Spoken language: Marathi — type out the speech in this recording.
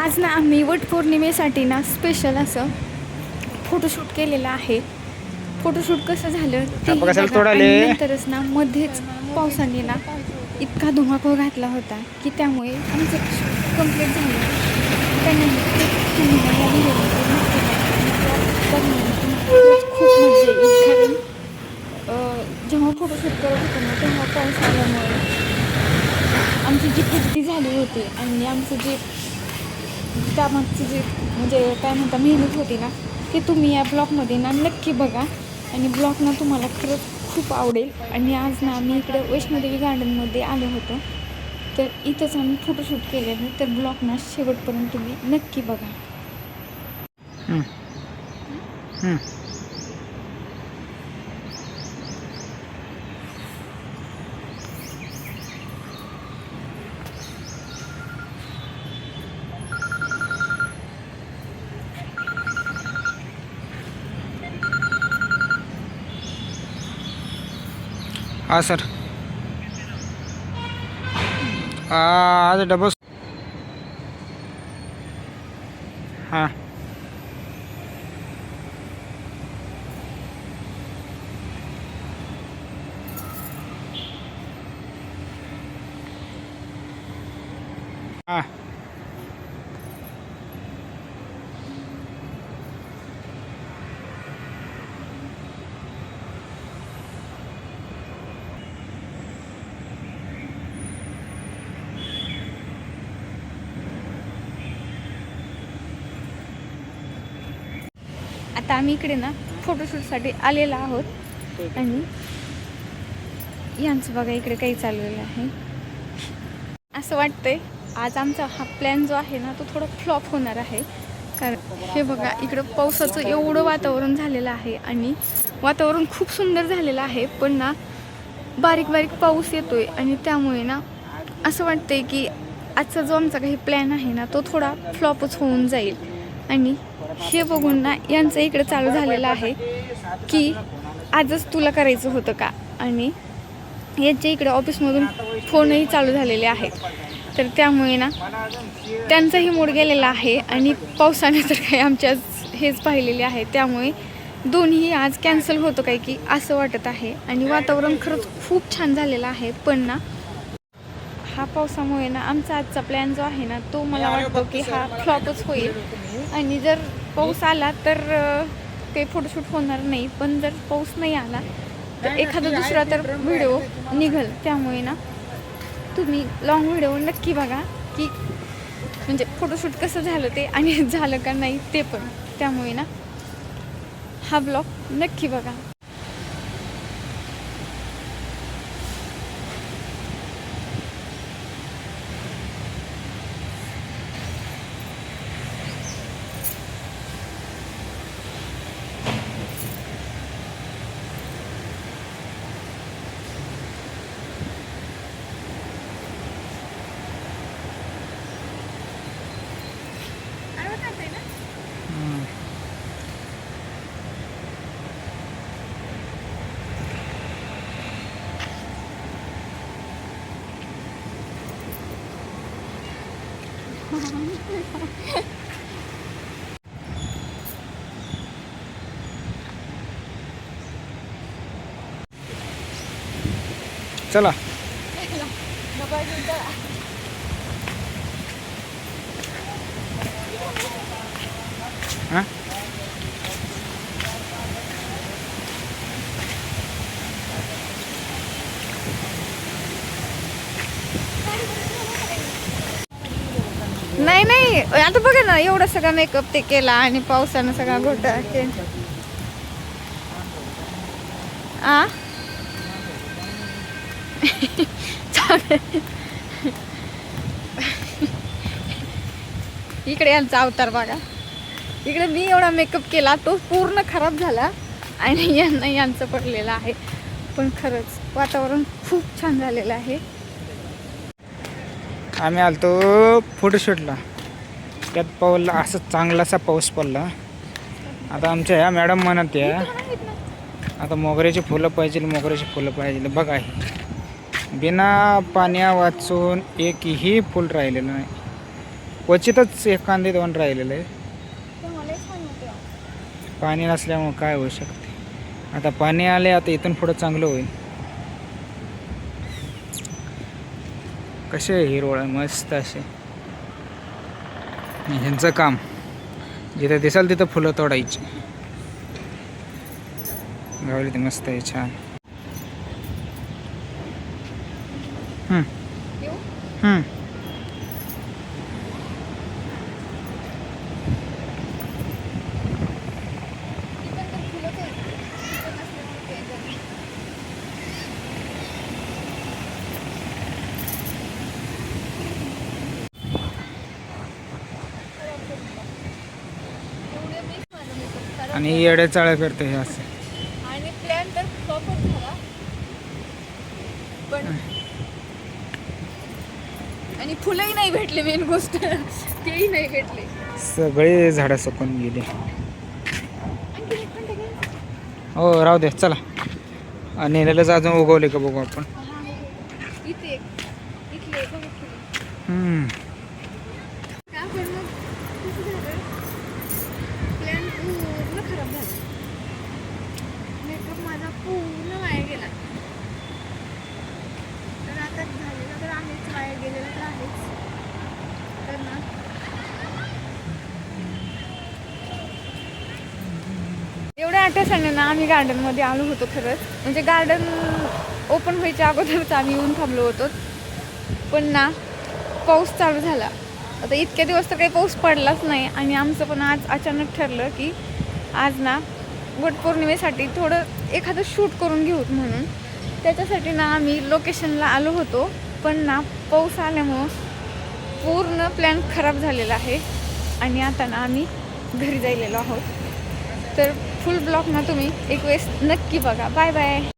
आज ना आम्ही वटपौर्णिमेसाठी ना स्पेशल असं फोटोशूट केलेलं आहे. फोटोशूट कसं झालं ते बघा. आणि नंतरच ना मध्येच पावसाने ना इतका धुमाकूळ घातला होता की त्यामुळे आमचं शूट कंप्लीट झालं. त्यानंतर तुम्ही ना या व्हिडिओमध्ये नक्की खूप मजा येईल. कारण जेव्हा फोटोशूट करत होतो ना तेव्हा पाऊस आल्यामुळे आमची जी फुगती झाली होती आणि आमचं जे त्यामागची जी म्हणजे काय म्हणता मेहनत होती ना ते तुम्ही या ब्लॉगमध्ये ना नक्की बघा. आणि ब्लॉग ना तुम्हाला खरंच खूप आवडेल. आणि आज ना आम्ही इकडे वैष्णोदेवी गार्डनमध्ये आलो होतो, तर इथंच आम्ही फोटोशूट केलेलं. तर ब्लॉग ना शेवटपर्यंत तुम्ही नक्की बघा. हाँ सर, आज डबल हाँ हाँ आता आम्ही इकडे ना फोटोशूटसाठी आलेलो आहोत. आणि यांचं बघा इकडे काही चाललेलं आहे. असं वाटतंय आज आमचा हा प्लॅन जो आहे ना तो थोडा फ्लॉप होणार आहे. कारण हे बघा इकडं पावसाचं एवढं वातावरण झालेलं आहे आणि वातावरण खूप सुंदर झालेलं आहे. पण ना बारीक बारीक पाऊस येतोय आणि त्यामुळे ना असं वाटतंय की आजचा जो आमचा काही प्लॅन आहे ना तो थोडा फ्लॉपच होऊन जाईल. आणि हे बघून ना यांचं इकडं चालू झालेलं आहे की आजच तुला करायचं होतं का. आणि यांच्या इकडे ऑफिसमधून फोनही चालू झालेले आहेत. तर त्यामुळे ना त्यांचाही मूड गेलेला आहे. आणि पावसाने तर काही आमच्या हेच पाहिलेले आहे. त्यामुळे दोन्ही आज कॅन्सल होतं काय की असं वाटत आहे. आणि वातावरण खरंच खूप छान झालेलं आहे. पण ना हा पावसामुळे ना आमचा आजचा प्लॅन जो आहे ना तो मला वाटतो की हा फ्लॉपच होईल. आणि जर पाऊस आला तर काही फोटोशूट होणार नाही. पण जर पाऊस नाही आला तर एखादा दुसरा तर व्हिडिओ निघल. त्यामुळे ना तुम्ही लॉंग व्हिडिओ नक्की बघा की म्हणजे फोटोशूट कसं झालं ते आणि झालं का नाही ते पण. त्यामुळे ना हा ब्लॉग नक्की बघा. चला हाँ नाही नाही आता बघा ना एवढा सगळा मेकअप ते केला आणि पावसानं सगळा घोटा आ इकडे यांचा अवतार बघा. इकडे मी एवढा मेकअप केला तो पूर्ण खराब झाला आणि यांना यांचं पडलेलं आहे. पण खरंच वातावरण खूप छान झालेलं आहे. आम्ही आलतो फोटोशूटला, त्यात पाऊस असं चांगलासा पाऊस पडला. आता आमच्या ह्या मॅडम म्हणत आहे आता मोगऱ्याची फुलं पाहिजे. बघा हे बिना पाण्या वाचून एकही फुल राहिलेलं नाही. क्वचितच एखादे दोन राहिलेले आहे. तेव्हा लय छान होतं. पाणी नसल्यामुळं काय होऊ शकते. आता पाणी आले, आता इथून पुढं चांगलं होईल. कसे हिरवळ आहे मस्त असे. ह्यांचं काम जिथे दिसाल तिथं फुलं तोडायची. गावली ते मस्त आहे, छान. येऊ? हम्म. ती पण तर फुलंच आहेत. फुलं नसल्यामुळे ते जरा- एवढे मी माझं makeup खराब आणि येडे चाळे करते हे असं. आणि प्लॅन तर फ्लॉपच झाला. पण आणि फुलंही नाही भेटले, मेन गोष्ट तेही नाही भेटले. सगळे झाडं सुकून गेली. आणखी एक घंटा घ्या. हो राहू दे, चला. आणि नेलेलंच अजून उगवले का बघू आपण. इथे एक, इथले बघा फुलं. हम्म. का पण मग कसं झालं, प्लॅन पूर्ण खराब झाला. मेकअप माझा पूर्ण वाया गेला. तर आता झालेलं तर आहेच, वाया गेलेलं तर आहेच. तर ना एवढ्या आठवसाने ना आम्ही गार्डनमध्ये आलो होतो खरंच. म्हणजे गार्डन ओपन व्हायच्या अगोदरच आम्ही येऊन थांबलो होतो. पण ना पाऊस चालू झाला. आता इतके दिवस तर काही पाऊस पडलाच नाही. आणि आमचं पण आज अचानक ठरलं की आज ना वटपौर्णिमेसाठी थोडं एखादं शूट करून घेऊत म्हणून. त्याच्यासाठी ना आम्ही लोकेशनला आलो होतो. पण ना पाऊस आल्यामुळं पूर्ण प्लॅन खराब झालेला आहे. आणि आता ना आम्ही घरी जायलेलो आहोत. तर फुल ब्लॉग ना तुम्ही एक वेळेस नक्की बघा. Bye bye.